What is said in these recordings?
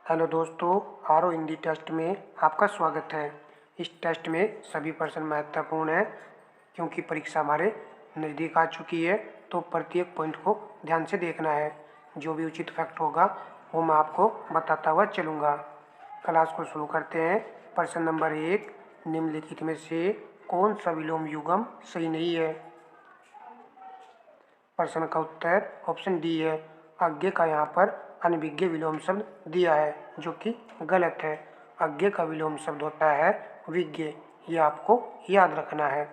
Hello दोस्तों, आरो Hindi test में आपका स्वागत है। इस टेस्ट में सभी प्रश्न महत्वपूर्ण हैं क्योंकि परीक्षा हमारे नज़दीक आ चुकी है, तो प्रत्येक पॉइंट को ध्यान से देखना है। जो भी उचित फैक्ट होगा वो मैं आपको बताता हुआ चलूँगा। क्लास को शुरू करते हैं। प्रश्न नंबर 1, निम्नलिखित में से कौन सा विलोम युग्म सही नहीं है? प्रश्न का उत्तर ऑप्शन डी है। आज्ञे का यहाँ पर अनभिज्ञ विलोम शब्द दिया है, जो कि गलत है। आज्ञे का विलोम शब्द होता है विज्ञ, ये आपको याद रखना है।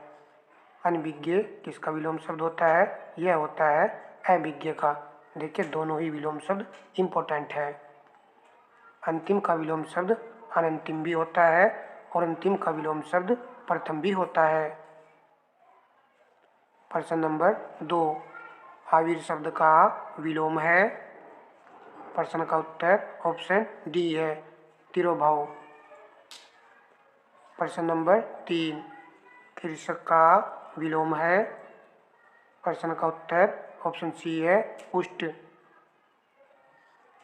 अनभिज्ञ किसका विलोम शब्द होता है? यह होता है अभिज्ञ का। देखिए, दोनों ही विलोम शब्द इम्पोर्टेंट है। अंतिम का विलोम शब्द अनंतिम भी होता है और अंतिम का विलोम शब्द प्रथम भी होता है। प्रश्न नंबर 2, आविर शब्द का विलोम है? प्रश्न का उत्तर ऑप्शन डी है, तिरोभाव। प्रश्न नंबर 3, शीर्षक का विलोम है? प्रश्न का उत्तर ऑप्शन सी है, उष्ट।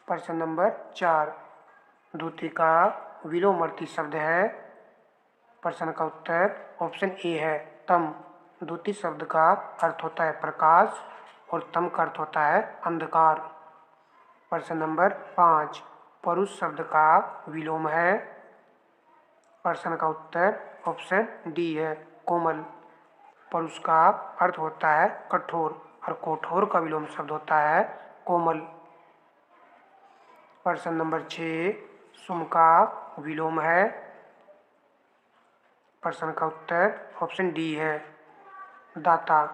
प्रश्न नंबर 4, द्युति का विलोमर्थी शब्द है? प्रश्न का उत्तर ऑप्शन ए है, तम। द्युति शब्द का अर्थ होता है प्रकाश और तम का अर्थ होता है अंधकार। प्रश्न नंबर 5, परुष शब्द का विलोम है? प्रश्न का उत्तर ऑप्शन डी है, कोमल। परुष का अर्थ होता है कठोर और कठोर का विलोम शब्द होता है कोमल। प्रश्न नंबर 6, सुम का विलोम है? प्रश्न का उत्तर ऑप्शन डी है, दाता।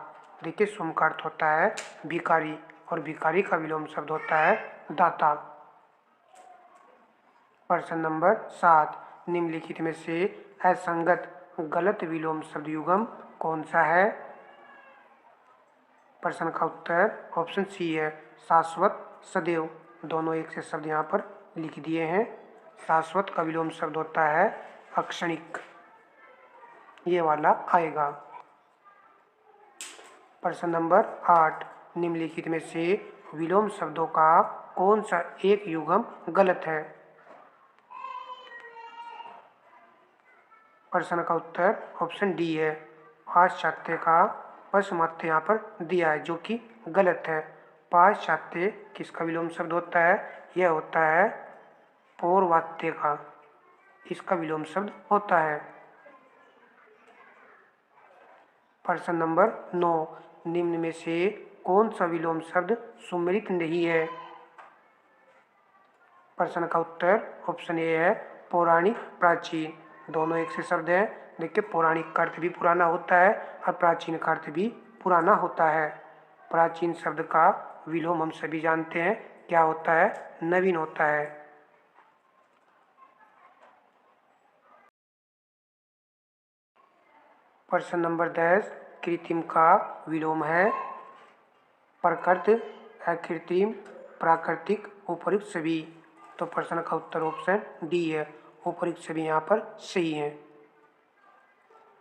देखिए, सुम का अर्थ होता है भिखारी और भिखारी का विलोम शब्द होता है दाता। प्रश्न नंबर 7, निम्नलिखित में से असंगत गलत विलोम शब्द युग्म कौन सा है? प्रश्न का उत्तर ऑप्शन सी है, शाश्वत, सदैव। दोनों एक से शब्द यहाँ पर लिख दिए हैं। शाश्वत का विलोम शब्द होता है अक्षणिक, ये वाला आएगा। प्रश्न नंबर 8, निम्नलिखित में से विलोम शब्दों का कौन सा एक युग्म गलत है? प्रश्न का उत्तर ऑप्शन डी है, पाश्चात्य का पश्चिमात्य यहाँ पर दिया है, जो कि गलत है। पाश्चात्य किसका विलोम शब्द होता है? यह होता है पौर्वात्य का, इसका विलोम शब्द होता है। प्रश्न नंबर 9, निम्न में से कौन सा विलोम शब्द सुमेलित नहीं है? प्रश्न का उत्तर ऑप्शन ए है, पौराणिक, प्राचीन। दोनों एक से शब्द हैं। देखिए, पौराणिक का अर्थ भी पुराना होता है और प्राचीन का अर्थ भी पुराना होता है। प्राचीन शब्द का विलोम हम सभी जानते हैं, क्या होता है? नवीन होता है। प्रश्न नंबर 10, कृत्रिम का विलोम है? प्रकृत, अकृत्रिम, प्राकृतिक, उपयुक्त सभी। तो प्रश्न का उत्तर ऑप्शन डी है, उपयुक्त सभी यहाँ पर सही है।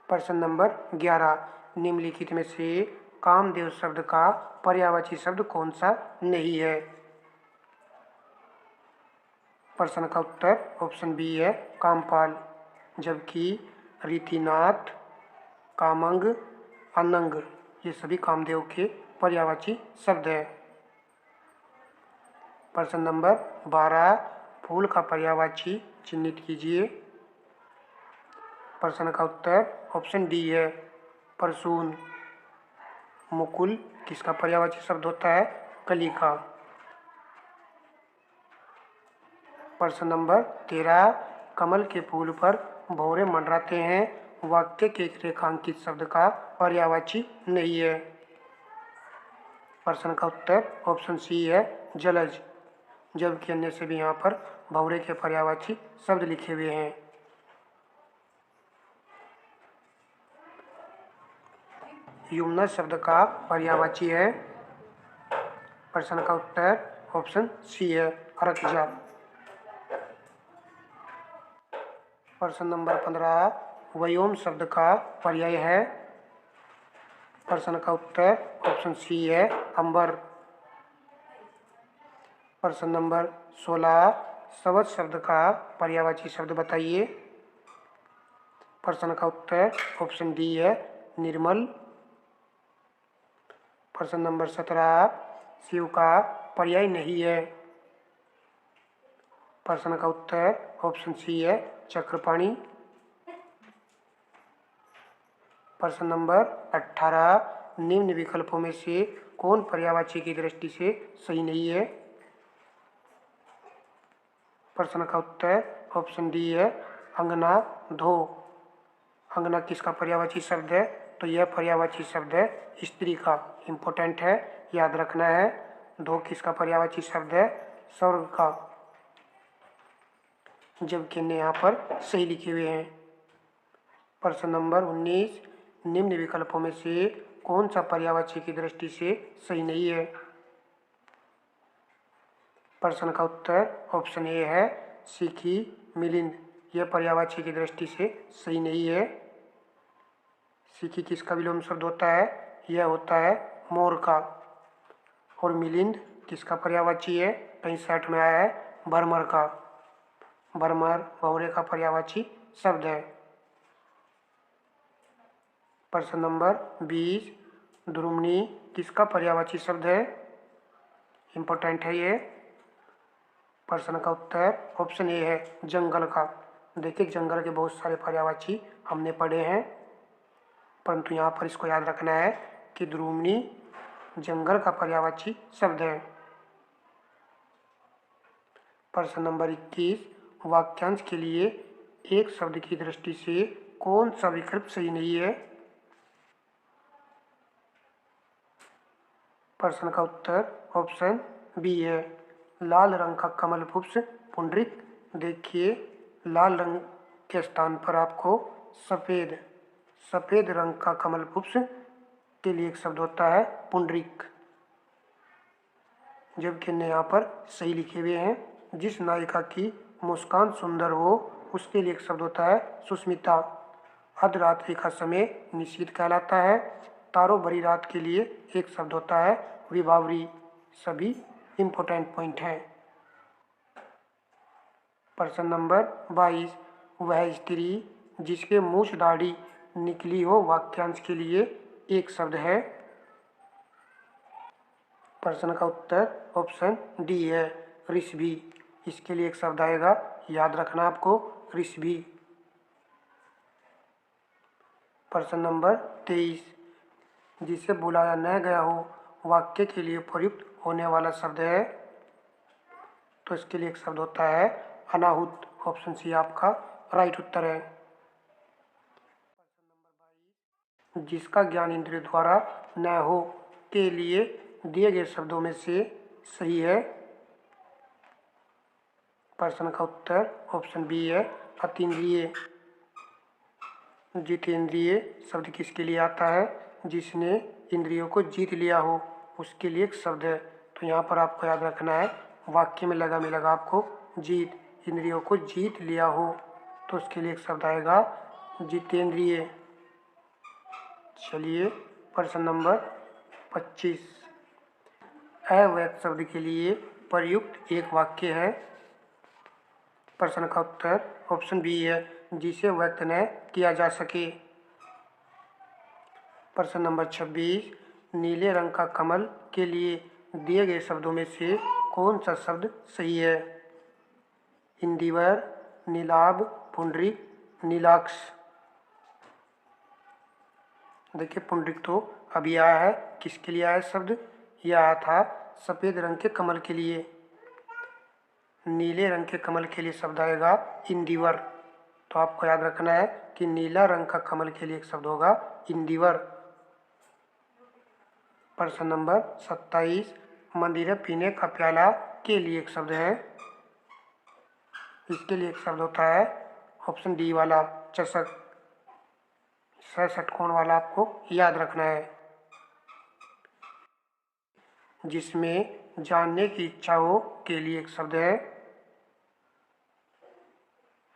प्रश्न नंबर 11, निम्नलिखित में से कामदेव शब्द का पर्यायवाची शब्द कौन सा नहीं है? प्रश्न का उत्तर ऑप्शन बी है, कामपाल। जबकि रीतिनाथ, कामंग, अनंग ये सभी कामदेव के पर्यायवाची शब्द है। प्रश्न नंबर 12, फूल का पर्यायवाची चिन्हित कीजिए। प्रश्न का उत्तर ऑप्शन डी है, परसून। मुकुल किसका पर्यायवाची शब्द होता है? कली का। प्रश्न नंबर 13, कमल के फूल पर भौरे मंडराते हैं, वाक्य के रेखांकित शब्द का पर्यायवाची नहीं है। प्रश्न का उत्तर ऑप्शन सी है, जलज। जबकि अन्य से भी यहाँ पर भौरे के पर्यायवाची शब्द लिखे हुए हैं। यमुना शब्द का पर्यायवाची है? प्रश्न का उत्तर ऑप्शन सी है, अरकजा। प्रश्न नंबर 15, व्योम शब्द का पर्याय है? प्रश्न का उत्तर ऑप्शन सी है, अंबर। प्रश्न नंबर 16, शवच शब्द का पर्यायवाची शब्द बताइए। प्रश्न का उत्तर ऑप्शन डी है निर्मल। प्रश्न नंबर 17 शिव का पर्याय नहीं है। प्रश्न का उत्तर ऑप्शन सी है चक्रपाणी। प्रश्न नंबर 18 निम्न विकल्पों में से कौन पर्यायवाची की दृष्टि से सही नहीं है। प्रश्न का उत्तर ऑप्शन डी है अंगना धो। अंगना किसका पर्यायवाची शब्द है? तो यह पर्यायवाची शब्द है स्त्री का। इम्पोर्टेंट है, याद रखना है। धो किसका पर्यायवाची शब्द है? स्वर्ग का। जबकि यहाँ पर सही लिखे हुए हैं। प्रश्न नंबर 19 निम्न विकल्पों में से कौन सा पर्यायवाची की दृष्टि से सही नहीं है। प्रश्न का उत्तर ऑप्शन ए है सीखी मिलिंद। यह पर्यायवाची की दृष्टि से सही नहीं है। सीखी किसका विलोम शब्द होता है? यह होता है मोर का। और मिलिंद किसका पर्यायवाची है? 65 में आया है बर्मर का। बर्मर भंवरे का पर्यायवाची शब्द है। प्रश्न नंबर 20 द्रुमनी किसका पर्यायवाची शब्द है? इम्पोर्टेंट है ये। प्रश्न का उत्तर ऑप्शन ए है जंगल का। देखिए जंगल के बहुत सारे पर्यायवाची हमने पढ़े हैं, परंतु यहाँ पर इसको याद रखना है कि द्रुमनी जंगल का पर्यायवाची शब्द है। प्रश्न नंबर 21 वाक्यांश के लिए एक शब्द की दृष्टि से कौन सा विकल्प सही नहीं है। प्रश्न का उत्तर ऑप्शन बी है लाल रंग का कमल पुष्प पुंडरीक। देखिए लाल रंग के स्थान पर आपको सफेद रंग का कमल पुष्प के लिए एक शब्द होता है पुंडरीक। जबकि यहाँ पर सही लिखे हुए हैं जिस नायिका की मुस्कान सुंदर हो उसके लिए एक शब्द होता है सुस्मिता। अर्धरात्रि का समय निशीथ कहलाता है। तारों भरी रात के लिए एक शब्द होता है विभावरी। सभी इम्पोर्टेंट पॉइंट हैं। प्रश्न नंबर 22 वह स्त्री जिसके मूछ दाढ़ी निकली हो वाक्यांश के लिए एक शब्द है। प्रश्न का उत्तर ऑप्शन डी है ऋषभि। इसके लिए एक शब्द आएगा, याद रखना आपको ऋषभि। प्रश्न नंबर 23 जिसे बुलाया न गया हो वाक्य के लिए प्रयुक्त होने वाला शब्द है। तो इसके लिए एक शब्द होता है अनाहुत। ऑप्शन सी आपका राइट उत्तर है। जिसका ज्ञान इंद्रिय द्वारा न हो के लिए दिए गए शब्दों में से सही है। प्रश्न का उत्तर ऑप्शन बी है अतीन्द्रिय। जितेंद्रिय शब्द किसके लिए आता है? जिसने इंद्रियों को जीत लिया हो उसके लिए एक शब्द है। तो यहाँ पर आपको याद रखना है वाक्य में लगा मिलेगा आपको जीत। इंद्रियों को जीत लिया हो तो उसके लिए एक शब्द आएगा जितेंद्रिय। चलिए प्रश्न नंबर 25 अव्यक्त शब्द के लिए प्रयुक्त एक वाक्य है। प्रश्न का उत्तर ऑप्शन बी है जिसे व्यक्त न किया जा सके। प्रश्न नंबर 26 नीले रंग का कमल के लिए दिए गए शब्दों में से कौन सा शब्द सही है? इंदिवर, नीलाभ, पुंडरीक, नीलाक्ष। देखिए पुंडरीक तो अभी आया है, किसके लिए आया शब्द? यह आया था सफ़ेद रंग के कमल के लिए। नीले रंग के कमल के लिए शब्द आएगा इंदिवर। तो आपको याद रखना है कि नीला रंग का कमल के लिए एक शब्द होगा इंदिवर। प्रश्न नंबर 27 मंदिर पीने का प्याला के लिए एक शब्द है। इसके लिए एक शब्द होता है ऑप्शन डी वाला चषक। 66 कोण वाला आपको याद रखना है। जिसमें जानने की इच्छा हो के लिए एक शब्द है।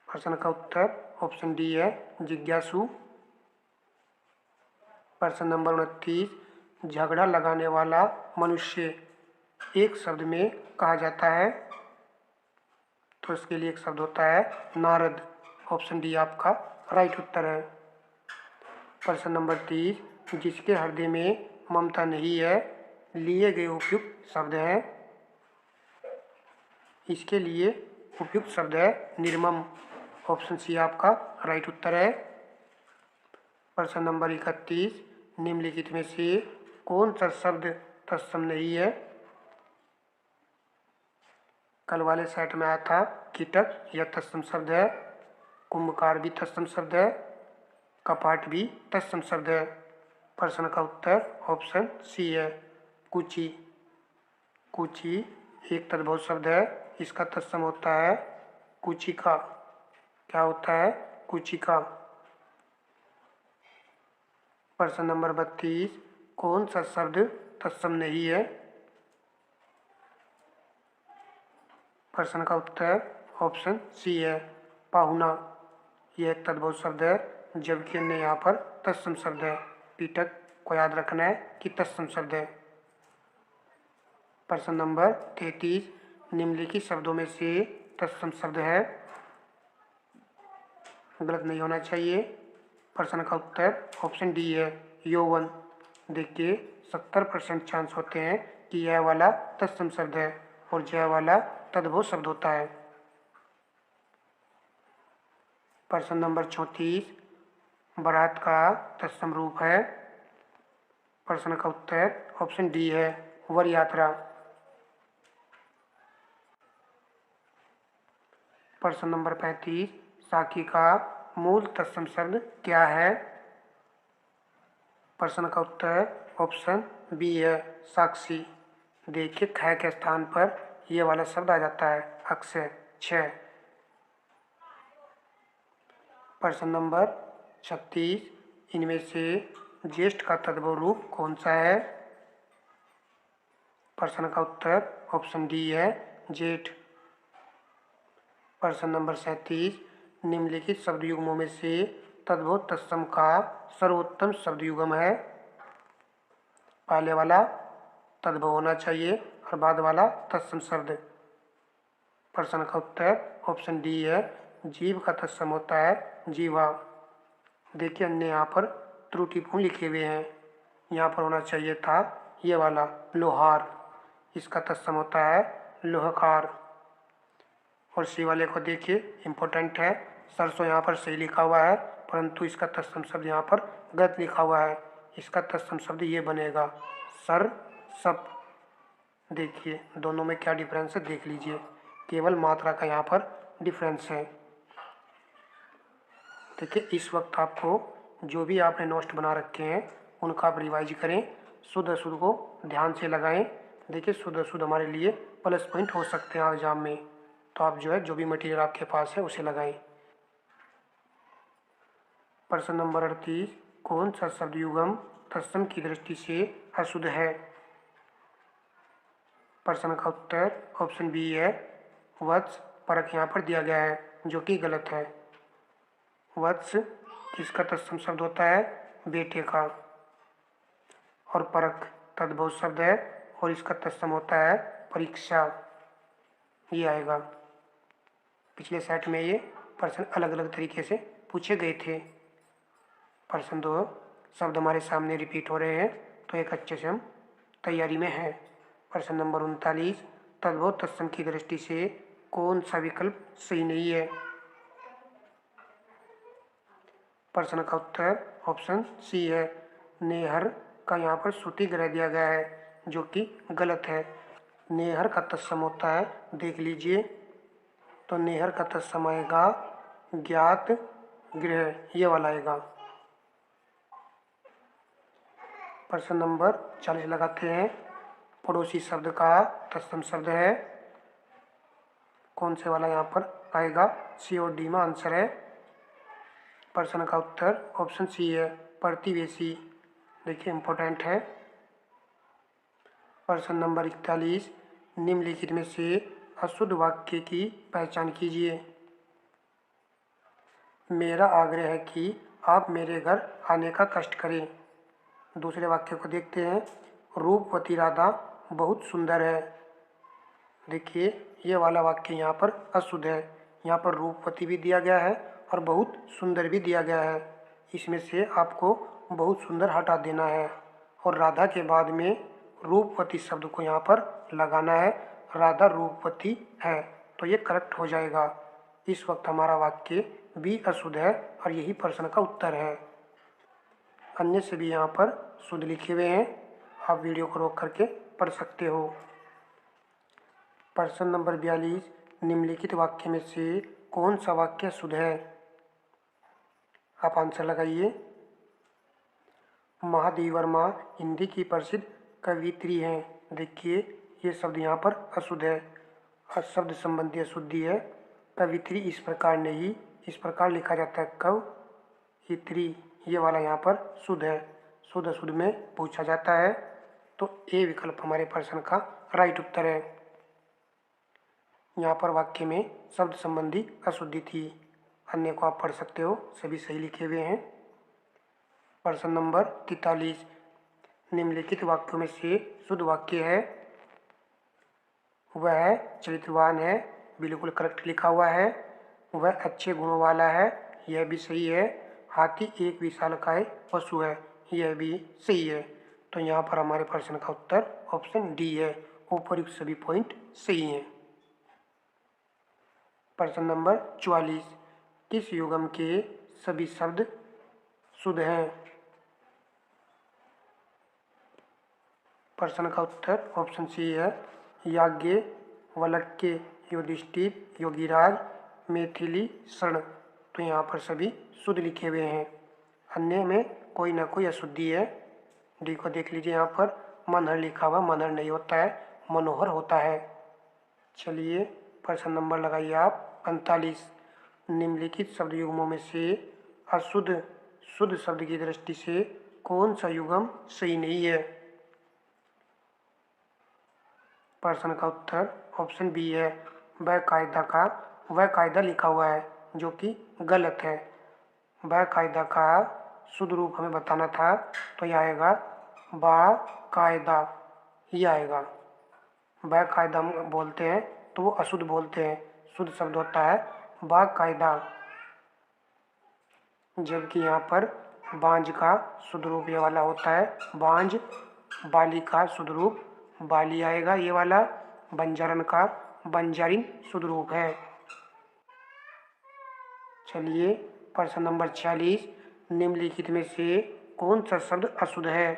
प्रश्न का उत्तर ऑप्शन डी है जिज्ञासु। प्रश्न नंबर 29 झगड़ा लगाने वाला मनुष्य एक शब्द में कहा जाता है। तो इसके लिए एक शब्द होता है नारद। ऑप्शन डी आपका राइट उत्तर है। प्रश्न नंबर 30, जिसके हृदय में ममता नहीं है, लिए गए उपयुक्त शब्द है। इसके लिए उपयुक्त शब्द है निर्मम। ऑप्शन सी आपका राइट उत्तर है। प्रश्न नंबर 31, निम्नलिखित में से कौन सा शब्द तत्सम नहीं है। कल वाले सेट में आया था कीटक, यह तत्सम शब्द है। कुंभकार भी तत्सम शब्द है। कपाट भी तत्सम शब्द है। प्रश्न का उत्तर ऑप्शन सी है कुची। कुची एक तद्भव शब्द है, इसका तत्सम होता है कुचिका। क्या होता है? कुचिका। प्रश्न नंबर 32, कौन सा शब्द तत्सम नहीं है। प्रश्न का उत्तर ऑप्शन सी है पाहुना। यह एक तद्भव शब्द है, जबकि अन्य यहाँ पर तत्सम शब्द है। पीटक को याद रखना है कि तत्सम शब्द है। प्रश्न नंबर 33, निम्नलिखित शब्दों में से तत्सम शब्द है। गलत नहीं होना चाहिए। प्रश्न का उत्तर ऑप्शन डी है यौवन। देखिए 70% चांस होते हैं कि यह वाला तत्सम शब्द है और यह वाला तद्भव शब्द होता है। प्रश्न नंबर 34, बारात का तत्सम रूप है। प्रश्न का उत्तर ऑप्शन डी है वर यात्रा। प्रश्न नंबर 35, साखी का मूल तत्सम शब्द क्या है। प्रश्न का उत्तर ऑप्शन बी है साक्षी। देखिए ख के स्थान पर यह वाला शब्द आ जाता है अक्षय 6। प्रश्न नंबर 36, इनमें से ज्येष्ठ का तद्भव रूप कौन सा है। प्रश्न का उत्तर ऑप्शन डी है जेठ। प्रश्न नंबर 37, निम्नलिखित शब्द युग्मों में से तद्भव तत्सम का सर्वोत्तम शब्द युग्म है। पहले वाला तद्भव होना चाहिए और बाद वाला तत्सम शब्द। प्रश्न का उत्तर ऑप्शन डी है जीव का तत्सम होता है जीवा। देखिए अन्य यहाँ पर त्रुटिपूर्ण लिखे हुए हैं। यहाँ पर होना चाहिए था ये वाला लोहार, इसका तत्सम होता है लोहकार। और सी वाले को देखिए इम्पोर्टेंट है, सरसों यहाँ पर सही लिखा हुआ है परंतु इसका तत्सम शब्द यहाँ पर गलत लिखा हुआ है। इसका तत्सम शब्द ये बनेगा सर सब। देखिए दोनों में क्या डिफरेंस है देख लीजिए, केवल मात्रा का यहाँ पर डिफरेंस है। देखिए इस वक्त आपको जो भी आपने नोट्स बना रखे हैं उनका आप रिवाइज करें, शुद्ध अशुद्ध को ध्यान से लगाएं। देखिए शुद्ध अशुद्ध हमारे लिए प्लस पॉइंट हो सकते हैं एग्जाम में, तो आप जो है जो भी मटेरियल आपके पास है उसे लगाएं। प्रश्न नंबर 38, कौन सा शब्द युग्म तत्सम की दृष्टि से अशुद्ध है। प्रश्न का उत्तर ऑप्शन बी है वत्स। परक यहाँ पर दिया गया है जो कि गलत है। वत्स किसका तत्सम शब्द होता है बेटे का, और परक तद्भव शब्द है और इसका तत्सम होता है परीक्षा। ये आएगा। पिछले सेट में ये प्रश्न अलग अलग तरीके से पूछे गए थे। प्रश्न 2 शब्द हमारे सामने रिपीट हो रहे हैं तो एक अच्छे से हम तैयारी में हैं। प्रश्न नंबर 39, तद्भव तत्सम की दृष्टि से कौन सा विकल्प सही नहीं है। प्रश्न का उत्तर ऑप्शन सी है नेहर का यहाँ पर श्रुति ग्रह दिया गया है जो कि गलत है। नेहर का तत्सम होता है देख लीजिए, तो नेहर का तत्सम आएगा ज्ञात गृह, ये वाला आएगा। प्रश्न नंबर 40 लगाते हैं। पड़ोसी शब्द का तत्सम शब्द है कौन से वाला यहाँ पर आएगा, सी और डी में आंसर है। प्रश्न का उत्तर ऑप्शन सी है प्रतिवेशी। देखिए इम्पोर्टेंट है। प्रश्न नंबर 41, निम्नलिखित में से अशुद्ध वाक्य की पहचान कीजिए। मेरा आग्रह है कि आप मेरे घर आने का कष्ट करें। दूसरे वाक्य को देखते हैं। रूपवती राधा बहुत सुंदर है। देखिए ये वाला वाक्य यहाँ पर अशुद्ध है। यहाँ पर रूपवती भी दिया गया है और बहुत सुंदर भी दिया गया है। इसमें से आपको बहुत सुंदर हटा देना है और राधा के बाद में रूपवती शब्द को यहाँ पर लगाना है। राधा रूपवती है, तो ये करेक्ट हो जाएगा। इस वक्त हमारा वाक्य भी अशुद्ध है और यही प्रश्न का उत्तर है। अन्य से भी यहाँ पर शुद्ध लिखे हुए हैं, आप वीडियो को रोक करके पढ़ सकते हो। प्रश्न नंबर 42, निम्नलिखित वाक्य में से कौन सा वाक्य शुद्ध है? आप आंसर लगाइए। महादेवी वर्मा हिंदी की प्रसिद्ध कवयित्री हैं। देखिए ये शब्द यहाँ पर अशुद्ध है, शब्द संबंधी अशुद्धि है। कवयित्री इस प्रकार नहीं, इस प्रकार लिखा जाता है कवयित्री, ये वाला यहाँ पर शुद्ध है। शुद्ध अशुद्ध में पूछा जाता है, तो ए विकल्प हमारे प्रश्न का राइट उत्तर है। यहाँ पर वाक्य में शब्द संबंधी अशुद्धि थी। अन्य को आप पढ़ सकते हो, सभी सही लिखे हुए हैं। प्रश्न नंबर 43, निम्नलिखित वाक्यों में से शुद्ध वाक्य है। वह चरित्रवान है, बिल्कुल करेक्ट लिखा हुआ है। वह अच्छे गुणों वाला है, यह भी सही है। हाथी एक विशालकाय पशु है, यह भी सही है। तो यहाँ पर हमारे प्रश्न का उत्तर ऑप्शन डी है। ऊपर्युक्त सभी पॉइंट सही हैं। प्रश्न नंबर 44, किस युगम के सभी शब्द शुद्ध हैं? प्रश्न का उत्तर ऑप्शन सी है। याज्ञ, वल्क्य, युधिष्ठिर, योगीराज, मैथिली, शरण, तो यहाँ पर सभी शुद्ध लिखे हुए हैं। अन्य में कोई ना कोई अशुद्धि है। डी को देख लीजिए, यहाँ पर मनहर लिखा हुआ, मनहर नहीं होता है, मनोहर होता है। चलिए प्रश्न नंबर लगाइए आप 45, निम्नलिखित शब्द युग्मों में से अशुद्ध शुद्ध शब्द की दृष्टि से कौन सा युग्म सही नहीं है? प्रश्न का उत्तर ऑप्शन बी है। बाकायदा का वकायदा लिखा हुआ है, जो कि गलत है। बाकायदा का शुद्ध रूप हमें बताना था, तो यह आएगा बाकायदा, ही आएगा। बाकायदा हम बोलते हैं तो वो अशुद्ध बोलते हैं, शुद्ध शब्द होता है बाकायदा। जबकि यहाँ पर बांझ का शुद्ध रूप ये वाला होता है बांझ। बाली का शुद्ध रूप बाली आएगा, ये वाला। बंजारन का बंजारिन शुद्ध रूप है। चलिए प्रश्न नंबर 46, निम्नलिखित में से कौन सा शब्द अशुद्ध है?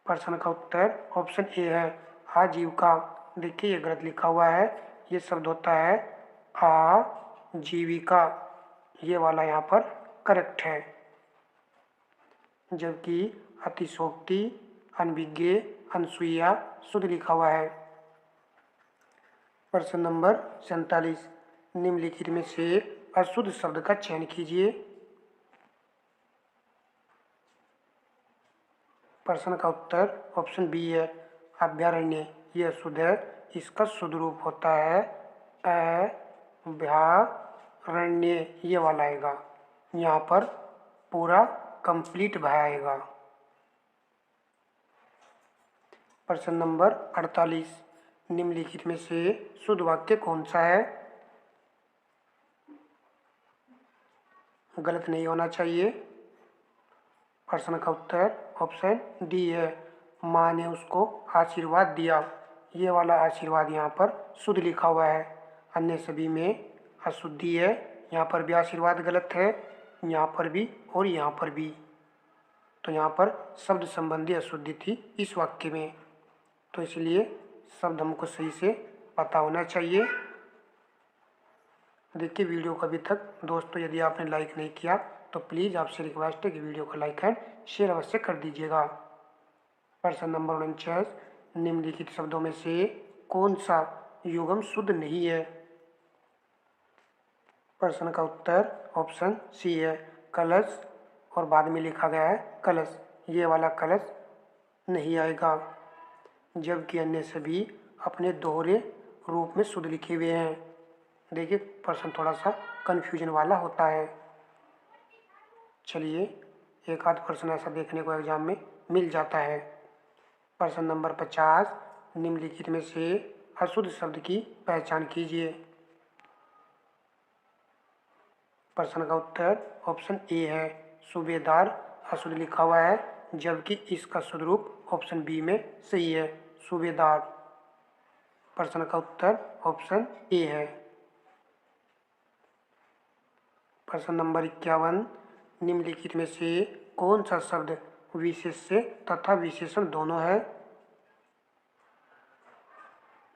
प्रश्न का उत्तर ऑप्शन ए है, आजीविका। देखिए ये गलत लिखा हुआ है, ये शब्द होता है आजीविका, ये वाला यहाँ पर करेक्ट है। जबकि अतिशोक्ति, अनभिज्ञ, अनसुईया शुद्ध लिखा हुआ है। प्रश्न नंबर 47, निम्नलिखित में से अशुद्ध शब्द का चयन कीजिए। प्रश्न का उत्तर ऑप्शन बी है, अभयारण्य, ये अशुद्ध है। इसका शुद्ध रूप होता है अभयारण्य, ये वाला आएगा। यहाँ पर पूरा कंप्लीट भय आएगा। प्रश्न नंबर 48, निम्नलिखित में से शुद्ध वाक्य कौन सा है? गलत नहीं होना चाहिए। प्रश्न का उत्तर ऑप्शन डी है, माँ ने उसको आशीर्वाद दिया, ये वाला आशीर्वाद यहाँ पर शुद्ध लिखा हुआ है। अन्य सभी में अशुद्धि है। यहाँ पर भी आशीर्वाद गलत है, यहाँ पर भी और यहाँ पर भी। तो यहाँ पर शब्द संबंधी अशुद्धि थी इस वाक्य में, तो इसलिए शब्द हमको सही से पता होना चाहिए। देखिए वीडियो को अभी तक दोस्तों यदि आपने लाइक नहीं किया तो प्लीज़ आपसे रिक्वेस्ट है कि वीडियो को लाइक एंड शेयर अवश्य कर दीजिएगा। प्रश्न नंबर 49, निम्नलिखित शब्दों में से कौन सा युग्म शुद्ध नहीं है? प्रश्न का उत्तर ऑप्शन सी है, कलश, और बाद में लिखा गया है कलश, ये वाला कलश नहीं आएगा। जबकि अन्य सभी अपने दोहरे रूप में शुद्ध लिखे हुए हैं। देखिए प्रश्न थोड़ा सा कन्फ्यूजन वाला होता है। चलिए एक आध प्रश्न ऐसा देखने को एग्जाम में मिल जाता है। प्रश्न नंबर 50, निम्नलिखित में से अशुद्ध शब्द की पहचान कीजिए। प्रश्न का उत्तर ऑप्शन ए है सूबेदार अशुद्ध लिखा हुआ है, जबकि इसका शुद्ध रूप ऑप्शन बी में सही है, सूबेदार। प्रश्न का उत्तर ऑप्शन ए है। प्रश्न नंबर 51, निम्नलिखित में से कौन सा शब्द विशेष्य तथा विशेषण दोनों है?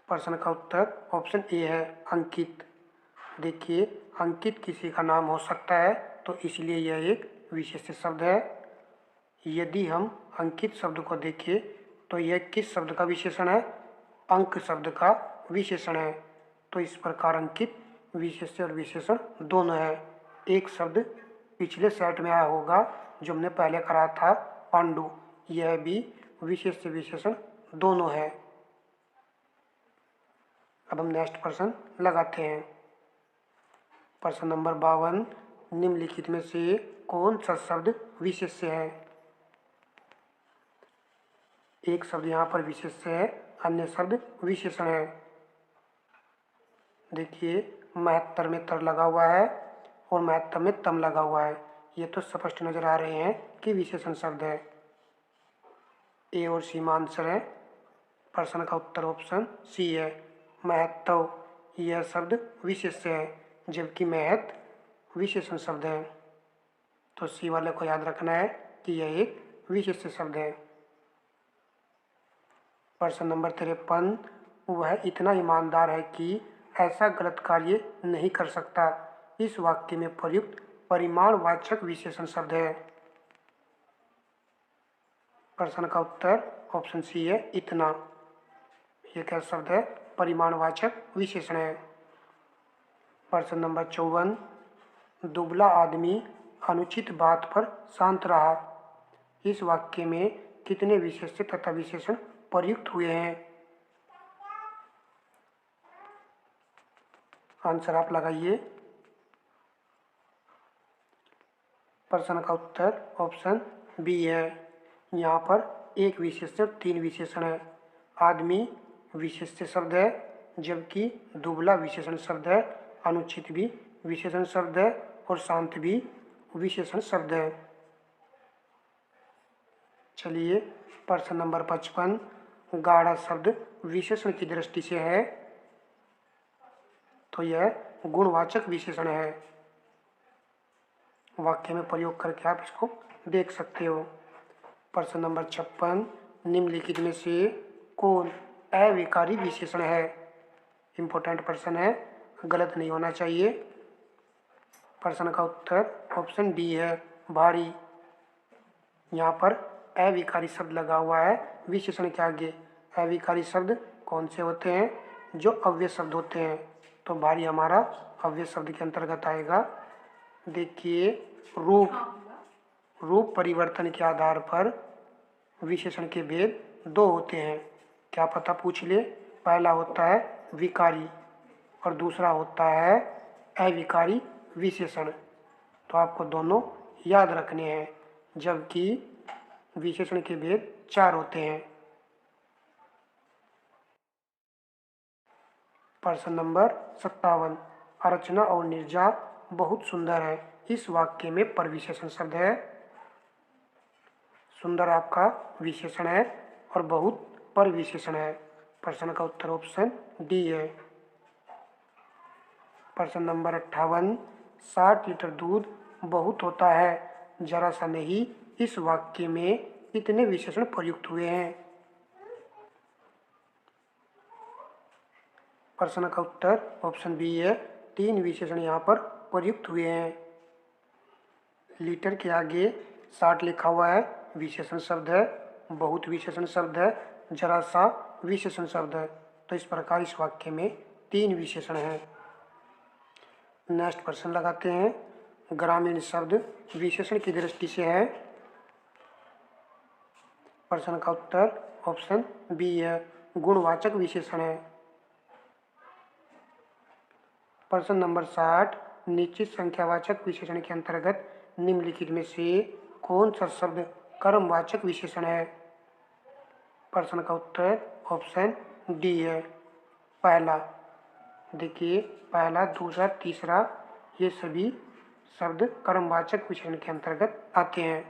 प्रश्न का उत्तर ऑप्शन ए है अंकित। देखिए, अंकित किसी का नाम हो सकता है, तो इसलिए यह एक विशेष्य शब्द है। यदि हम अंकित शब्द को देखें तो यह किस शब्द का विशेषण है? अंक शब्द का विशेषण है। तो इस प्रकार अंकित विशेष्य और विशेषण दोनों है। एक शब्द पिछले सेट में आया होगा जो हमने पहले करा था, पांडु, यह भी विशेष्य विशेषण दोनों है। अब हम नेक्स्ट प्रश्न लगाते हैं। प्रश्न नंबर 52, निम्नलिखित में से कौन सा शब्द विशेष्य है? एक शब्द यहाँ पर विशेष्य है, अन्य शब्द विशेषण है। देखिए, महत्तर में तर लगा हुआ है और महत्तर में तम लगा हुआ है। ये तो स्पष्ट नजर आ रहे हैं कि विशेषण शब्द है। ए और सी में आंसर है। प्रश्न का उत्तर ऑप्शन सी है महत्व। यह शब्द विशेष्य है, जबकि महत विशेषण शब्द है। तो सी वाले को याद रखना है कि यह एक विशेष्य शब्द है। प्रश्न नंबर 53, वह इतना ईमानदार है कि ऐसा गलत कार्य नहीं कर सकता। इस वाक्य में प्रयुक्त परिमाणवाचक विशेषण शब्द है। प्रश्न का उत्तर ऑप्शन सी है इतना। यह क्या शब्द है? परिमाणवाचक विशेषण है। प्रश्न नंबर 54, दुबला आदमी अनुचित बात पर शांत रहा। इस वाक्य में कितने विशेष्य तथा विशेषण प्रयुक्त हुए हैं? आंसर आप लगाइए। प्रश्न का उत्तर ऑप्शन बी है। यहाँ पर एक विशेष्य और तीन विशेषण है। आदमी विशेष्य शब्द है, जबकि दुबला विशेषण शब्द है, अनुचित भी विशेषण शब्द है और शांत भी विशेषण शब्द है। चलिए, प्रश्न नंबर 55, गाढ़ा शब्द विशेषण की दृष्टि से है, तो यह गुणवाचक विशेषण है। वाक्य में प्रयोग करके आप इसको देख सकते हो। प्रश्न नंबर 56, निम्नलिखित में से कौन अविकारी विशेषण है? इंपॉर्टेंट प्रश्न है, गलत नहीं होना चाहिए। प्रश्न का उत्तर ऑप्शन डी है भारी। यहाँ पर अविकारी शब्द लगा हुआ है विशेषण के आगे। अविकारी शब्द कौन से होते हैं? जो अव्यय शब्द होते हैं। तो भारी हमारा अव्यय शब्द के अंतर्गत आएगा। देखिए, रूप परिवर्तन के आधार पर विशेषण के भेद दो होते हैं। क्या पता पूछ ले। पहला होता है विकारी और दूसरा होता है अविकारी विशेषण। तो आपको दोनों याद रखने हैं, जबकि विशेषण के भेद चार होते हैं। प्रश्न नंबर 57, अर्चना और निर्जा बहुत सुंदर है। इस वाक्य में परविशेषण शब्द है। सुंदर आपका विशेषण है और बहुत परविशेषण है। प्रश्न का उत्तर ऑप्शन डी है। प्रश्न नंबर 58, 60 लीटर दूध बहुत होता है, जरा सा नहीं। इस वाक्य में कितने विशेषण प्रयुक्त हुए हैं? प्रश्न का उत्तर ऑप्शन बी है, तीन विशेषण यहाँ पर प्रयुक्त हुए हैं। लीटर के आगे 60 लिखा हुआ है, विशेषण शब्द है। बहुत विशेषण शब्द है, जरा सा विशेषण शब्द है। तो इस प्रकार इस वाक्य में तीन विशेषण हैं। नेक्स्ट प्रश्न लगाते हैं। ग्रामीण शब्द विशेषण की दृष्टि से है। प्रश्न का उत्तर ऑप्शन बी है, गुणवाचक विशेषण है। प्रश्न नंबर 60, निश्चित संख्यावाचक विशेषण के अंतर्गत निम्नलिखित में से कौन सा शब्द कर्मवाचक विशेषण है? प्रश्न का उत्तर ऑप्शन डी है। पहला, देखिए पहला, दूसरा, तीसरा ये सभी शब्द कर्मवाचक विशेषण के अंतर्गत आते हैं।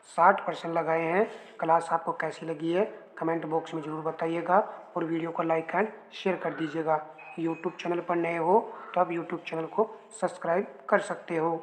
60% लगाए हैं। क्लास आपको कैसी लगी है कमेंट बॉक्स में ज़रूर बताइएगा और वीडियो को लाइक एंड शेयर कर दीजिएगा। यूट्यूब चैनल पर नए हो तो आप यूट्यूब चैनल को सब्सक्राइब कर सकते हो।